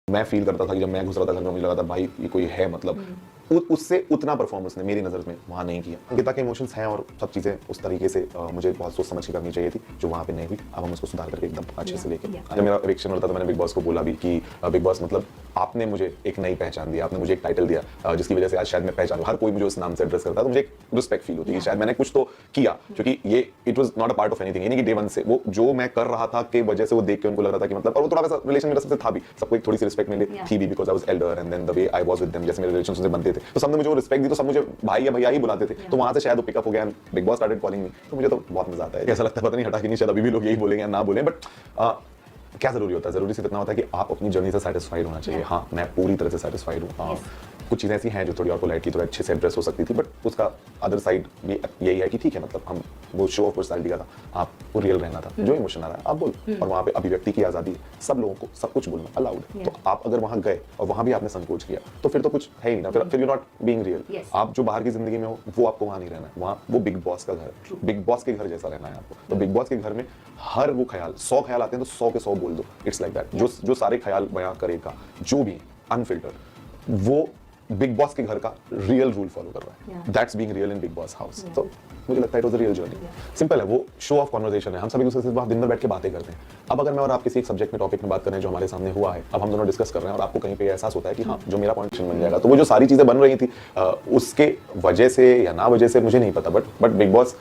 मैं फील करता था कि जब मैं घुस रहा था घर में मुझे लगा था भाई ये कोई है, मतलब उससे उतना परफॉर्मेंस ने मेरी नज़र में वहाँ नहीं किया। अंकिता के इमोशंस हैं और सब चीज़ें उस तरीके से मुझे बहुत सोच समझ के करनी चाहिए थी, जो वहाँ पे नहीं हुई। अब हम उसको सुधार करके एकदम अच्छे से लेके जब मेरा इलेक्शन होता था मैंने बिग बॉस को बोला भी कि बिग बॉस मतलब आपने मुझे एक नई पहचान दिया, आपने मुझे एक टाइटल दिया जिसकी वजह से आज शायद मैं पहचान हूँ। हर कोई मुझे उस नाम से एड्रेस करता है तो मुझे एक रिस्पेक्ट फील होती है कि शायद मैंने कुछ तो किया, क्योंकि ये it was not a part of anything, यानी कि डे वन से वो जो मैं कर रहा था के वजह से वो देख के उनको लग रहा था कि मतलब, और वो थोड़ा वैसा रिलेशन मेरा सबसे था भी, सबको एक थोड़ी सी रिस्पेक्ट मिली थी भी, because I was elder and then the way I was with them, जैसे मेरे रिलेशंस उनसे बनते थे तो सबने मुझे वो रिस्पेक्ट दी, तो सब मुझे भाई या भैया ही बुलाते थे। तो वहां से शायद वो पिकअप हो गया, big boss started calling me, तो मुझे तो बहुत मजा आता है। ऐसा लगता है पता नहीं हटा के नहीं, शायद अभी भी लोग यही बोलेंगे या ना बोलें, बट क्या जरूरी होता है, जरूरी सिर्फ इतना होता है कि आप अपनी जर्नी से सेटिस्फाइड होना चाहिए। हाँ, मैं पूरी तरह से सेटिस्फाइड हूँ। कुछ चीज़ें ऐसी हैं जो थोड़ी और पोलाइटली थोड़ा अच्छे से एड्रेस हो सकती थी, बट उसका अदर साइड भी यही है कि ठीक है, मतलब हम वो शो ऑफ पर्सनैलिटी का था, आपको रियल रहना था, जो इमोशन आ रहा है आप बोलो, और वहाँ पे अभिव्यक्ति की आज़ादी है, सब लोगों को सब कुछ बोलना अलाउड है। तो आप अगर वहाँ गए और वहाँ भी आपने संकोच किया तो फिर तो कुछ है ही ना, फिर यू नॉट बीइंग रियल। आप जो बाहर की जिंदगी में हो वो आपको वहाँ नहीं रहना है, वहाँ वो बिग बॉस का घर है, बिग बॉस के घर जैसा रहना है आपको। तो बिग बॉस के घर में हर वो ख्याल 100 ख्याल आते हैं तो 100 के 100 बोल दो, इट्स लाइक दैट। जो सारे ख्याल बयां करेगा जो भी अनफिल्टर, वो बिग बॉस के घर का रियल रूल फॉलो कर रहा है। That's being real in big boss house. तो मुझे लगता है it was a real journey. Simple है, वो शो ऑफ कन्वर्सेशन है, हम सभी दूसरे से दिन भर बैठ के बातें करते हैं। अब अगर मैं और आप किसी एक सब्जेक्ट में टॉपिक में बात कर रहे हैं जो हमारे सामने हुआ है, अब हम दोनों डिस्कस कर रहे हैं और आपको कहीं पे एहसास होता है कि हाँ जो मेरा पॉइंट बन जाएगा, तो वो जो सारी चीजें बन रही थी उसके वजह से या ना वजह से मुझे नहीं पता, बट बिग बॉस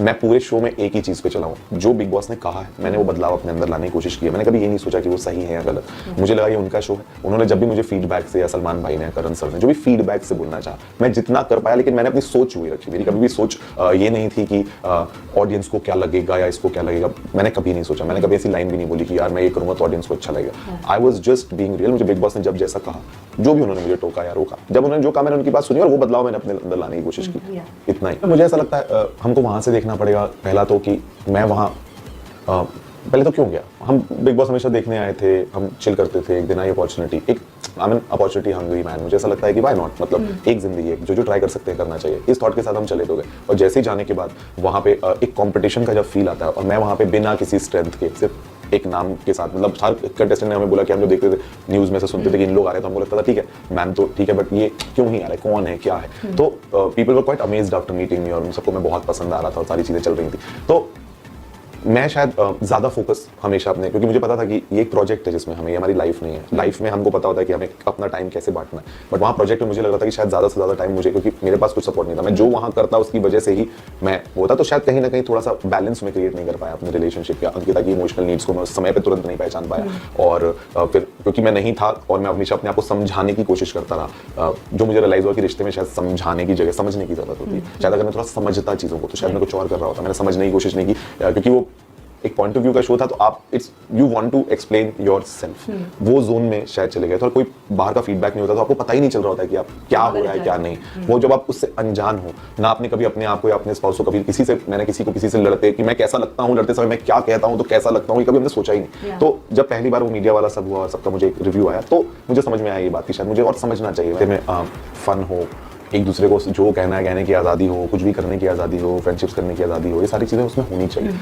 मैं पूरे शो में एक ही चीज पे चला हूँ, जो बिग बॉस ने कहा है मैंने वो बदलाव अपने अंदर लाने की कोशिश की है। मैंने कभी ये नहीं सोचा कि वो सही है या गलत, मुझे लगा ये उनका शो है। उन्होंने जब भी मुझे फीडबैक से या सलमान भाई ने, करण सर ने जो भी फीडबैक से बोलना चाहा, मैं जितना कर पाया, लेकिन मैंने अपनी सोच हुई रखी। मेरी कभी भी सोच ये नहीं थी कि ऑडियंस को क्या लगेगा या इसको क्या लगेगा, मैंने कभी नहीं सोचा। मैंने कभी ऐसी लाइन भी नहीं बोली कि यार मैं ये करूंगा तो ऑडियंस को अच्छा लगेगा। I was just being real. मुझे बिग बॉस ने जब जैसा कहा, जो भी उन्होंने मुझे टोका या रोका, जब उन्होंने जो कहा मैंने उनकी बात सुनी और वो बदलाव मैंने अपने अंदर लाने की कोशिश की, इतना ही। मुझे ऐसा लगता है हमको वहां से देखना पड़ेगा पहला तो कि मैं वहां पहले तो क्यों गया। हम बिग बॉस हमेशा देखने आए थे, हम चिल करते थे, एक दिन आई अपॉर्चुनिटी, एक I mean opportunity hungry man. मुझे ऐसा लगता है कि व्हाई नॉट, मतलब एक जिंदगी है, जो ट्राई कर सकते हैं करना चाहिए, इस थॉट के साथ हम चले तो गए। और जैसे ही जाने के बाद वहाँ पे एक कंपटीशन का जब फील आता है, और मैं वहाँ पे बिना किसी स्ट्रेंथ के सिर्फ एक नाम के साथ, मतलब हर कंटेस्टेंट ने हमें बोला कि हम जो देखते थे न्यूज़ में से सुनते थे कि इन लोग आ रहे हैं, तो हमको लगता था ठीक है मैम तो ठीक है, बट ये क्यों ही आ रहा है, कौन है, क्या है। तो people were quite amazed after meeting me, और उन सबको मैं बहुत पसंद आ रहा था और सारी चीज़ें चल रही थी। तो मैं शायद ज़्यादा फोकस हमेशा अपने, क्योंकि मुझे पता था कि ये एक प्रोजेक्ट है जिसमें हमें, हमारी लाइफ नहीं है, लाइफ में हमको पता होता है कि हमें अपना टाइम कैसे बांटना है, बट वहाँ प्रोजेक्ट में मुझे लग रहा था कि शायद ज़्यादा से ज़्यादा टाइम मुझे, क्योंकि मेरे पास कुछ सपोर्ट नहीं था, मैं जो वहाँ करता उसकी वजह से ही मैं होता, तो शायद कहीं ना कहीं थोड़ा सा बैलेंस में क्रिएट नहीं कर पाया अपने रिलेशनशिप या अंकिता की इमोशनल नीड्स को मैं उस समय पर तुरंत नहीं पहचान पाया। और फिर क्योंकि मैं नहीं था और मैं हमेशा अपने आप को समझाने की कोशिश करता रहा, जो मुझे रियलाइज हुआ कि रिश्ते में शायद समझाने की जगह समझने की जरूरत होती है। शायद अगर मैं थोड़ा समझता चीज़ों को तो शायद मैं कुछ और कर रहा होता, मैंने समझने की कोशिश नहीं की, क्योंकि वो एक पॉइंट ऑफ व्यू का शो था, तो आप it's you want to explain yourself, वो जोन में शायद चले गए, तो कोई बाहर का फीडबैक नहीं होता, तो आपको पता ही नहीं चल रहा होता है कि आप क्या हो रहा है क्या नहीं। वो जब आप उससे अनजान हो ना, आपने कभी अपने आप को या अपने स्पाउस को कभी किसी से, मैंने किसी से लड़ते कि मैं कैसा लगता हूँ, लड़ते समय मैं क्या कहता हूँ तो कैसा लगता हूँ, कभी हमने सोचा ही नहीं। तो जब पहली बार वो मीडिया वाला सब हुआ और सबका मुझे एक रिव्यू आया, तो मुझे समझ में आया ये बात कि शायद मुझे और समझना चाहिए, मैं फन हो, एक दूसरे को जो कहना है कहने की आज़ादी हो, कुछ भी करने की आज़ादी हो, फ्रेंडशिप्स करने की आज़ादी हो, ये सारी चीज़ें उसमें होनी चाहिए।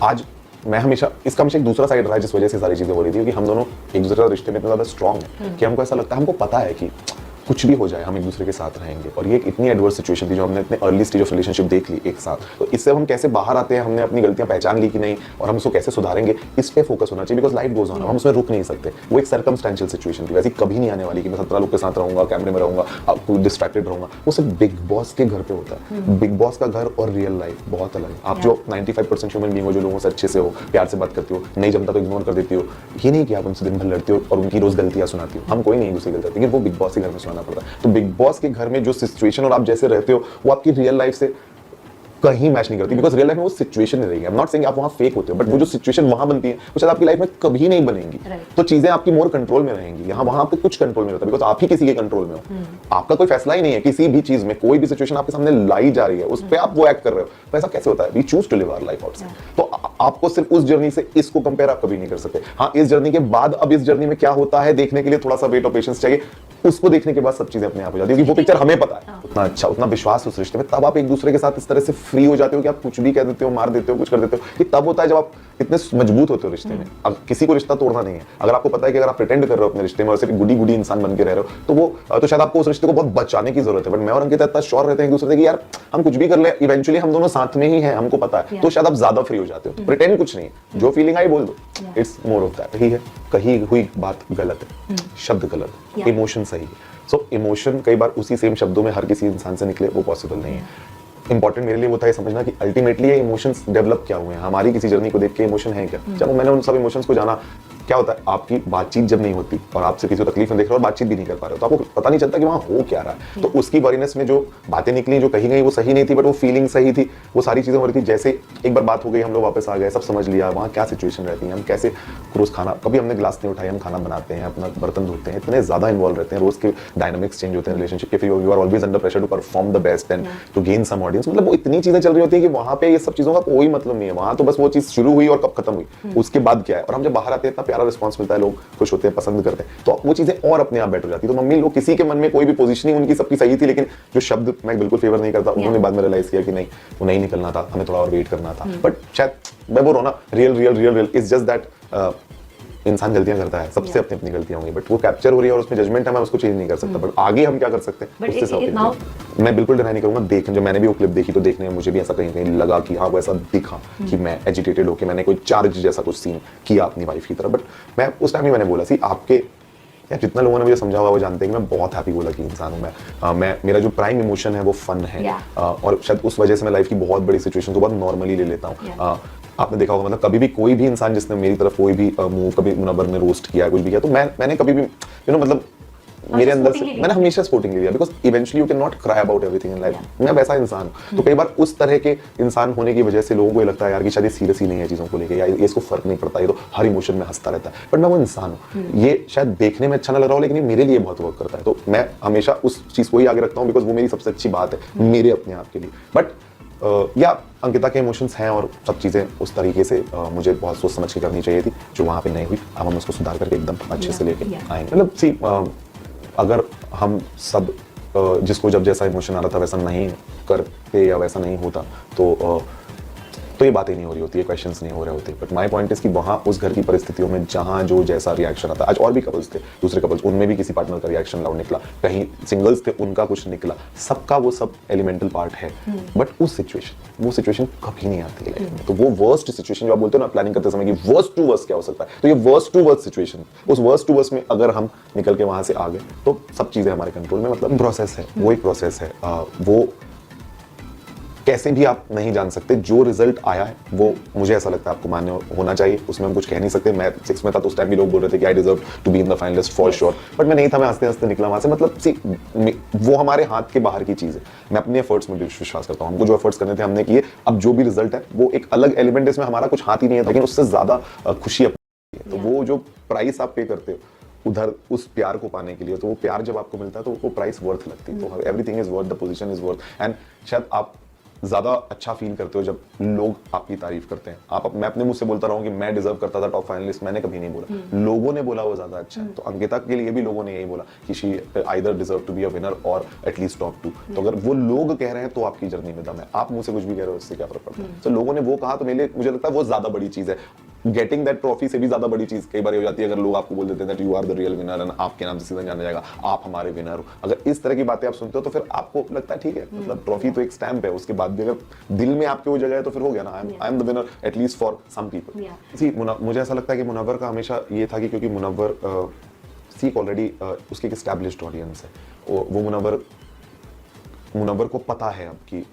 आज मैं हमेशा इसका हमेशा एक दूसरा साइड रहा है जिस वजह से सारी चीज़ें हो रही थी, क्योंकि हम दोनों एक दूसरे के रिश्ते में इतना ज़्यादा स्ट्रॉन्ग है कि हमको ऐसा लगता है, हमको पता है कि कुछ भी हो जाए हम एक दूसरे के साथ रहेंगे। और ये एक इतनी एडवर्स सिचुएशन थी जो हमने इतने अर्ली स्टेज ऑफ रिलेशनशिप देख ली एक साथ, तो इससे हम कैसे बाहर आते हैं, हमने अपनी गलतियां पहचान ली कि नहीं, और हम उसको कैसे सुधारेंगे, इस पे फोकस होना चाहिए, बिकॉज लाइफ गोज ऑन, हम उसमें रुक नहीं सकते। वो एक सर्कमस्टेंशियल सिचुएशन थी, वैसी कभी नहीं आने वाली कि मैं 17 लोग के साथ रहूंगा, कैमरे में रहूंगा, आपको डिस्ट्रैक्टेड रहूंगा। वो सिर्फ बिग बॉस के घर पे होता है। बिग बॉस का घर और रियल लाइफ बहुत अलग है। आप जो 95% ह्यूमन बीइंग हो, जो लोगों से अच्छे से हो, प्यार से बात करती हो, नहीं जमता तो इग्नोर कर देती हो, ये नहीं कि आप उनसे दिन भर लड़ती हो और उनकी रोज गलतियां सुनाती हो। हम कोई नहीं दूसरी गलती, लेकिन वो बिग बॉस के घर में सुनाना पड़ता है। तो बिग बॉस के घर में जो सिचुएशन और आप जैसे रहते हो वो आपकी रियल लाइफ से कहीं मैच नहीं करती, बिकॉज रियल लाइफ में वो सिचुएशन नहीं रहेगी। आई एम नॉट सेइंग आप वहां फेक होते हो, बट वो जो सिचुएशन वहां बनती है वो शायद आपकी लाइफ में कभी नहीं बनेंगी। तो चीजें आपकी मोर कंट्रोल में रहेंगी। यहाँ वहां आपको कुछ कंट्रोल में रहता है, बिकॉज आप ही किसी के कंट्रोल में हो। आपका कोई फैसला ही नहीं है किसी भी चीज में, कोई भी सिचुएशन आपके सामने लाई जा रही है उस पर आप वो एक्ट कर रहे हो। तो ऐसा कैसे होता है? We choose to live our life outside. तो आपको सिर्फ उस जर्नी से इसको कंपेयर आप कभी नहीं कर सकते। हाँ, इस जर्नी के बाद अब इस जर्नी में क्या होता है देखने के लिए थोड़ा सा वेट और पेशेंस चाहिए। उसको देखने के बाद सब चीजें अपने आप हो जाती है, वो पिक्चर हमें पता है। उतना अच्छा, उतना विश्वास उस रिश्ते में, तब आप एक दूसरे के साथ इस तरह से फ्री हो जाते हो कि आप कुछ भी कह देते हो, मार देते हो, कुछ कर देते हो। ये तब होता है जब आप इतने मजबूत होते हो रिश्ते में। अब किसी को रिश्ता तोड़ना नहीं है, अगर आपको पता है कि अगर आप प्रिटेंड कर रहे हो अपने रिश्ते में और सिर्फ गुडी गुडी इंसान बन के रह रहे हो, तो वो तो शायद आपको उस रिश्ते को बहुत बचाने की जरूरत है। बट मैं और अंकिता इतना श्योर रहते हैं एक दूसरे से कि यार हम कुछ भी कर ले, इवेंचुअली हम दोनों साथ में ही हैं, हमको पता है, तो शायद आप ज्यादा फ्री हो जाते हो। प्रिटेंड कुछ नहीं है, जो फीलिंग आई बोल दो, इट्स मोर ऑफ दैट। ही है, कही हुई बात गलत है, शब्द गलत है, इमोशन सही है। सो इमोशन कई बार उसी सेम शब्दों में हर किसी इंसान से निकले, वो पॉसिबल नहीं है। इंपॉर्टेंट मेरे लिए वो था ये समझना कि अल्टीमेटली ये इमोशंस डेवलप क्या हुए हैं, हमारी किसी जर्नी को देख के इमोशन है क्या। जब मैंने उन सब इमोशंस को जाना, क्या होता है आपकी बातचीत जब नहीं होती और आपसे किसी को तकलीफ में देख रहे हो और बातचीत भी नहीं कर पा रहे हो, तो आपको पता नहीं चलता कि वहाँ हो क्या रहा है। तो उसकी वरीनेस में जो बातें निकली, जो कही गई वो सही नहीं थी, बट वो फीलिंग सही थी, वो सारी चीजें हो रही थी। जैसे एक बार बात हो गई, हम लोग वापस आ गए, सब समझ लिया वहाँ क्या सिचुएशन रहती है, हम कैसे रोज खाना, कभी हमने ग्लास नहीं उठाया, हम खाना बनाते हैं, अपना बर्तन धोते हैं, इतने ज्यादा इन्वॉल्व रहते हैं, रोज के डायनामिक्स चेंज होते हैं रिलेशनशिप के, फिर you are always under pressure to perform the best and to gain some audience. मतलब वो इतनी चीजें चल रही होती है कि वहाँ पे ये सब चीजों का कोई मतलब नहीं है। वहाँ तो बस वो चीज शुरू हुई और कब खत्म हुई, उसके बाद क्या है। और हम जब बाहर आते हैं इतना प्यारा रिस्पॉन्स मिलता है, लोग खुश होते हैं, पसंद करते हैं, तो वो चीजें और अपने आप बेटर हो जाती है। तो मम्मी लोग, किसी के मन में कोई भी पोजीशनिंग उनकी सबकी सही थी, लेकिन जो शब्द मैं बिल्कुल फेवर नहीं करता, उन्होंने बाद में रियलाइज किया कि नहीं, वो नहीं निकलना था, हमें थोड़ा और वेट करना था। बट शायद मैं बोल रहा हूं ना, रियल इज जस्ट दैट इंसान गलतियां करता है, सबसे अपनी अपनी गलतियां होंगी, बट वो कैप्चर हो रही है और उसमें जजमेंट है, मैं उसको चेंज नहीं कर सकता। बट आगे हम क्या कर सकते हैं उससे सब मैं बिल्कुल डिनाई नहीं करूंगा। देख, जब मैंने भी वो क्लिप देखी तो देखने में मुझे भी ऐसा कहीं कहीं लगा कि हाँ, वो ऐसा दिखा कि मैं एजिटेटेड होकर मैंने कोई चार्ज जैसा कुछ सीन किया अपनी वाइफ की तरफ। बट मैं उस टाइम ही मैंने बोला सी, आपके यार जितना लोगों ने मुझे समझा हुआ वो जानते हैं कि मैं बहुत हैप्पी बोला कि इंसान हूँ मैं मेरा जो प्राइम इमोशन है वो फन है। और शायद उस वजह से मैं लाइफ की बहुत बड़ी सिचुएशन को बहुत नॉर्मली ले लेता हूँ। आपने देखा होगा, मतलब कभी भी कोई भी इंसान जिसने मेरी तरफ कोई भी मुंह, कभी मुनव्वर ने रोस्ट किया, कुछ भी किया, तो मैंने कभी भी मतलब मेरे अंदर से मैंने हमेशा स्पोर्टिंग लिया, because eventually you can not cry about everything in life. मैं वैसा इंसान हूँ। तो कई बार उस तरह के इंसान होने की वजह से लोगों को ये लगता है यार कि शायद ये सीरियस ही नहीं है चीज़ों को लेके, या इसको फर्क नहीं पड़ता, ये तो हर इमोशन में हंसता रहता है। बट मैं वो इंसान हूँ, ये शायद देखने में अच्छा ना लग रहा हो, लेकिन ये मेरे लिए बहुत वर्क करता है। तो मैं हमेशा उस चीज़ को ही आगे रखता हूँ, बिकॉज वो मेरी सबसे अच्छी बात है मेरे अपने आप के लिए। बट या अंकिता के इमोशंस हैं और सब चीज़ें उस तरीके से मुझे बहुत सोच समझ के करनी चाहिए थी, जो वहाँ पे नहीं हुई। अब हम उसको सुधार करके एकदम अच्छे से लेके आएंगे। मतलब सी, अगर हम सब जिसको जब जैसा इमोशन आ रहा था वैसा नहीं करते या वैसा नहीं होता, तो ये बातें नहीं हो रही होती है, क्वेश्चंस नहीं हो रहे होते। बट माय पॉइंट इज कि वहाँ उस घर की परिस्थितियों में जहाँ जो जैसा रिएक्शन आता है, आज और भी कपल्स थे, दूसरे कपल्स, उनमें भी किसी पार्टनर का रिएक्शन लाउड निकला, कहीं सिंगल्स थे उनका कुछ निकला, सबका वो सब एलिमेंटल पार्ट है। बट वो सिचुएशन कभी नहीं आती लाइफ में। तो वो वर्स्ट सिचुएशन जो आप बोलते हो ना प्लानिंग करते समय कि वर्स्ट टू वर्स्ट क्या हो सकता है, तो ये वर्स्ट टू वर्स्ट सिचुएशन, उस वर्स्ट टू वर्स्ट में अगर हम निकल के वहां से आ गए तो सब चीजें हमारे कंट्रोल में। मतलब प्रोसेस है, वो एक प्रोसेस है, वो कैसे भी आप नहीं जान सकते। जो रिजल्ट आया है वो मुझे ऐसा लगता है आपको मान्य होना चाहिए, उसमें हम कुछ कह नहीं सकते। मैं 6 में था तो उस टाइम भी लोग बोल रहे थे कि I deserve to be in the finalist for sure, but मैं नहीं था, मैं हंसते हंसते निकला वहां से। मतलब सी, वो हमारे हाथ के बाहर की चीज है। मैं अपने एफर्ट्स में विश्वास करता हूँ, हमको जो एफर्ट्स करने थे हमने किए। अब जो भी रिजल्ट है वो एक अलग एलिमेंट, इसमें हमारा कुछ हाथ ही नहीं है, लेकिन उससे ज्यादा खुशी अपनी है। तो वो जो प्राइस आप पे करते हो उधर उस प्यार को पाने के लिए, तो वो प्यार जब आपको मिलता है तो वो प्राइस वर्थ लगती है। तो everything is worth, the position is worth. And शायद आप ज्यादा अच्छा फील करते हो जब लोग आपकी तारीफ करते हैं। मैं अपने मुंह से बोलता रहा हूं कि मैं डिजर्व करता था टॉप फाइनलिस्ट, मैंने कभी नहीं बोला, लोगों ने बोला वो ज्यादा अच्छा है। तो अंकिता के लिए भी लोगों ने यही बोला कि she either deserve to be a winner और एटलीस्ट टॉप 2। तो अगर वो लोग कह रहे हैं तो आपकी जर्नी में दम है। आप मुंह से कुछ भी कह रहे हो, उससे क्या फर्क पड़ता है। तो लोगों ने वो कहा तो मेरे लिए, मुझे लगता है वो ज्यादा बड़ी चीज है। गेटिंग दैट ट्रॉफी से भी ज्यादा बड़ी चीज कई बार हो जाती है अगर लोग आपको बोल देते हैं that you are the real winner and आपके नाम से सीजन जाना जाएगा, आप हमारे विनर हो। अगर इस तरह की बातें आप सुनते हो तो फिर आपको लगता है ठीक है, मतलब ट्रॉफी तो एक स्टैंप है, उसके बाद भी अगर दिल में आपके वो जगह है तो फिर हो गया ना, I am the winner at least for some people. See, मुझे ऐसा लगता है कि मुनव्वर का हमेशा ये था कि क्योंकि मुनव्वर सी ऑलरेडी उसकी एक एस्टैब्लिश्ड ऑडियंस है। वो मुनव्वर को पता है अब कि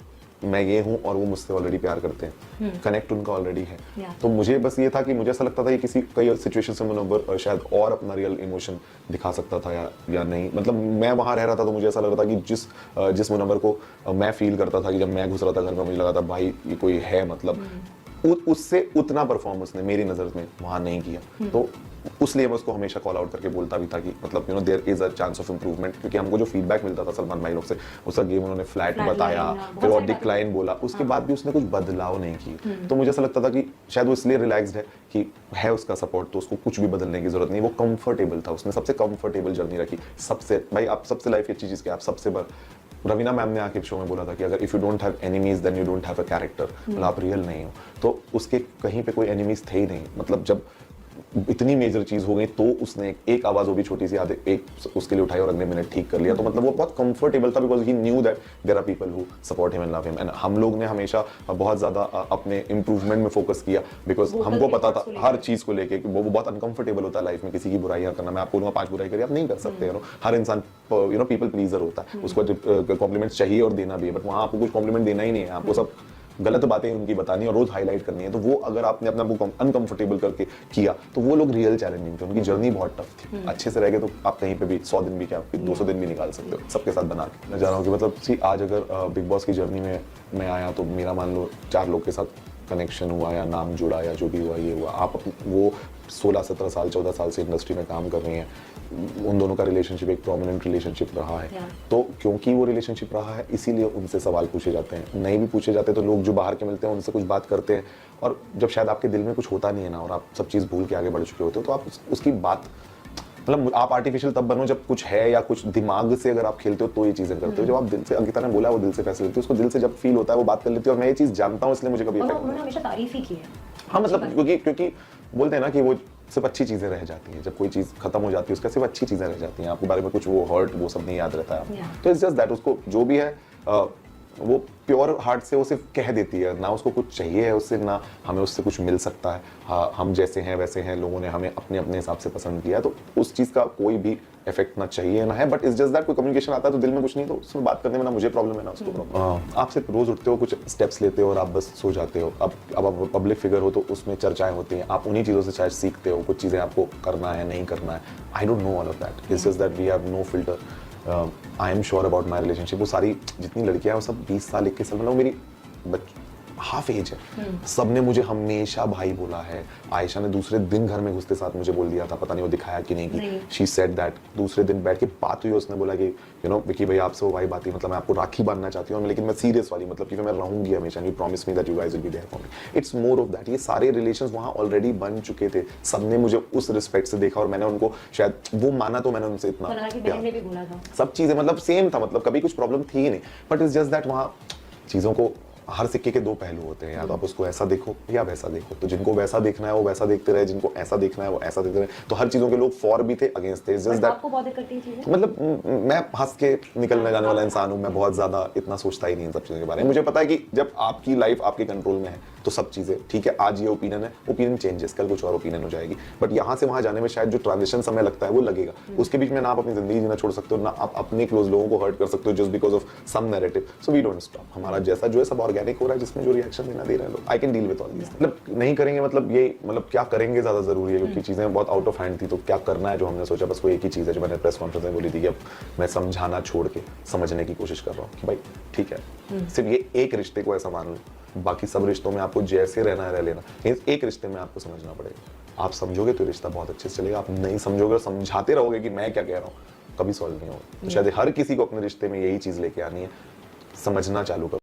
मैं ये हूँ और वो मुझसे ऑलरेडी प्यार करते हैं, कनेक्ट उनका ऑलरेडी है। तो मुझे बस ये था कि मुझे ऐसा लगता था कि कई सिचुएशन से मुनव्वर शायद और अपना रियल इमोशन दिखा सकता था या नहीं। मतलब मैं वहाँ रह रहा था तो मुझे ऐसा लग रहा था कि जिस मुनव्वर को मैं फील करता था कि जब मैं घुस रहा था घर में, मुझे लगा था भाई ये कोई है, मतलब उससे उतना परफॉर्म उसने मेरी नज़र में वहाँ नहीं किया। तो उसलिए मैं उसको हमेशा कॉल आउट करके बोलता भी था कि मतलब you know there is a chance of improvement, क्योंकि हमको जो फीडबैक मिलता था सलमान भाई लोग से, उसका गेम उन्होंने फ्लैट बताया, फिर और डिक्लाइन बोला, उसके बाद भी उसने कुछ बदलाव नहीं की। तो मुझे ऐसा लगता था कि शायद वो इसलिए रिलैक्स्ड है कि है उसका सपोर्ट, तो उसको कुछ भी बदलने की जरूरत नहीं। वो कंफर्टेबल था, उसने सबसे कंफर्टेबल जर्नी रखी। सबसे भाई आप सबसे लाइफ की अच्छी चीज़ क्या, आप सबसे बार रवीना मैम ने आके शो में बोला था कि अगर if you don't have enemies then you don't have a character, मतलब आप रियल नहीं हो। तो उसके कहीं पे कोई एनिमीज थे ही नहीं, मतलब जब इतनी मेजर चीज हो गई तो उसने एक आवाज वो भी छोटी सी आदे एक उसके लिए उठाई और अगले मिनट ठीक कर लिया। तो मतलब वो बहुत कंफर्टेबल था because he knew that there are people who support him and love him. And हम लोग ने हमेशा बहुत ज्यादा अपने इंप्रूवमेंट में फोकस किया बिकॉज हमको पता था हर चीज को लेके कि वो बहुत अनकंफर्टेबल होता है लाइफ में किसी की बुराइयां करना। मैं आपको बोलूंगा 5 बुराई करिए, आप नहीं कर सकते, यू नो। हर इंसान यू नो पीपल प्लीजर होता है, उसको कॉम्प्लीमेंट चाहिए और देना भी है, बट वहां आपको कुछ कॉम्प्लीमेंट देना ही नहीं है, आपको सब गलत बातें उनकी बतानी है और रोज हाईलाइट करनी है। तो वो अगर आपने अपना वो अनकंफर्टेबल करके किया तो वो लोग रियल चैलेंजिंग थे, उनकी जर्नी बहुत टफ थी। अच्छे से रह गए तो आप कहीं पे भी 100 दिन भी क्या 200 दिन भी निकाल सकते हो सबके साथ बना के। मैं जा रहा हूँ कि मतलब सी आज अगर बिग बॉस की जर्नी में मैं आया तो मेरा मान लो 4 लोग के साथ कनेक्शन हुआ या नाम जुड़ा या जो भी हुआ ये हुआ। आप वो 16-17 साल 14 साल से इंडस्ट्री में काम कर रही हैं, उन दोनों का रिलेशनशिप एक प्रोमिनेंट रिलेशनशिप रहा है। तो क्योंकि वो रिलेशनशिप रहा है इसीलिए उनसे सवाल पूछे जाते हैं, नहीं भी पूछे जाते तो लोग जो बाहर के मिलते हैं उनसे कुछ बात करते हैं। और जब शायद आपके दिल में कुछ होता नहीं है ना और आप सब चीज़ भूल के आगे बढ़ चुके होते हो तो आप उसकी बात मतलब आप आर्टिफिशियल तब बनो जब कुछ है या कुछ दिमाग से अगर आप खेलते हो तो ये चीजें करते हो। जब आप दिल से, अंकिता ने बोला वो दिल से फैसले लेती है, उसको दिल से जब फील होता है वो बात कर लेती है। और मैं ये चीज जानता हूँ इसलिए मुझे कभी उन्होंने हमेशा तारीफ ही की है। हाँ मतलब क्योंकि बोलते हैं ना कि वो सिर्फ अच्छी चीजें रह जाती हैं, जब कोई चीज खत्म हो जाती है उसका सिर्फ अच्छी चीजें रह जाती हैं, आपके बारे में कुछ वो हर्ट वो सब नहीं याद रहता है। तो इट्स जस्ट दैट उसको जो भी है वो प्योर हार्ट से वो सिर्फ कह देती है, ना उसको कुछ चाहिए है उससे, ना हमें उससे कुछ मिल सकता है। हाँ हम जैसे हैं वैसे हैं, लोगों ने हमें अपने अपने हिसाब से पसंद किया है, तो उस चीज़ का कोई भी इफेक्ट ना चाहिए ना है। बट इट्स जस्ट दैट कोई कम्युनिकेशन आता है तो दिल में कुछ नहीं तो उसमें बात करने में ना मुझे प्रॉब्लम है ना उसको प्रॉब्लम। आप सिर्फ रोज उठते हो कुछ स्टेप्स लेते हो और आप बस सो जाते हो। अब आप पब्लिक फिगर हो तो उसमें चर्चाएं होती हैं, आप उन्हीं चीज़ों से शायद सीखते हो कुछ चीज़ें आपको करना है नहीं करना है। I don't know all of that, it's just that we have no filter. I am sure about my relationship. वो सारी जितनी लड़कियां हैं वो सब 20 साल 21 साल मतलब मेरी हाफ एज है। सबने मुझे हमेशा भाई बोला है। आयशा ने दूसरे दिन घर में घुसते साथ मुझे बोल दिया था, पता नहीं वो दिखाया कि नहीं कि शी सेड दैट। दूसरे दिन बैठ के बात हुई, उसने बोला कि यू नो विकी भाई आपसे वो भाई बात ही मतलब मैं आपको राखी बांधना चाहती हूँ, लेकिन मैं सीरियस वाली मतलब कि मैं रहूंगी हमेशा, you promise me that you guys will be there for me. It's more of that. ये सारे रिलेशंस वहाँ ऑलरेडी बन चुके थे, सबने मुझे उस रिस्पेक्ट से देखा और मैंने उनको शायद वो माना तो मैंने उनसे इतना सब चीजें मतलब सेम था, मतलब कभी कुछ प्रॉब्लम थी ही नहीं। बट इट्स जस्ट दैट वहाँ चीजों को हर सिक्के के 2 पहलू होते हैं, या तो आप उसको ऐसा देखो या वैसा देखो। तो जिनको वैसा देखना है वो वैसा देखते रहे, जिनको ऐसा देखना है वो ऐसा देखते रहे। तो हर चीजों के लोग फॉर भी थे अगेंस्ट थे। जस्ट दैट मतलब मैं हंस के निकलने जाने वाला इंसान हूँ, मैं बहुत ज्यादा इतना सोचता ही नहीं इन सब चीजों के बारे में। मुझे पता है कि जब आपकी लाइफ आपके कंट्रोल में है तो सब चीजें ठीक है। आज ये ओपिनियन है, ओपिनियन चेंजेस, कल कुछ और ओपिनियन हो जाएगी। बट यहाँ से वहां जाने में शायद जो ट्रांजिशन समय लगता है वो लगेगा। उसके बीच में ना आप अपनी जिंदगी जीना छोड़ सकते हो, ना आप अपने क्लोज लोगों को हर्ट कर सकते हो just because of some narrative. So we don't stop. हमारा जैसा जो है सब ऑर्गेनिक हो रहा है, जिसमें जो रिएक्शन देना दे रहे हैं लोग, I can deal with all this. मतलब नहीं करेंगे मतलब ये मतलब क्या करेंगे ज्यादा जरूरी है, क्योंकि चीजें बहुत आउट ऑफ हैंड थी। तो क्या करना है जो हमने सोचा, बस वो एक ही चीज है जो मैंने प्रेस कॉन्फ्रेंस में बोली थी कि अब मैं समझाना छोड़ के समझने की कोशिश कर रहा हूँ कि भाई ठीक है, सिर्फ ये एक रिश्ते को ऐसा मान लो, बाकी सब रिश्तों में आपको जैसे रहना है रह लेना। एक रिश्ते में आपको समझना पड़ेगा। आप समझोगे तो रिश्ता बहुत अच्छे से चलेगा, आप नहीं समझोगे और समझाते रहोगे कि मैं क्या कह रहा हूँ, कभी सॉल्व नहीं होगा। तो शायद हर किसी को अपने रिश्ते में यही चीज लेके आनी है, समझना चालू करो।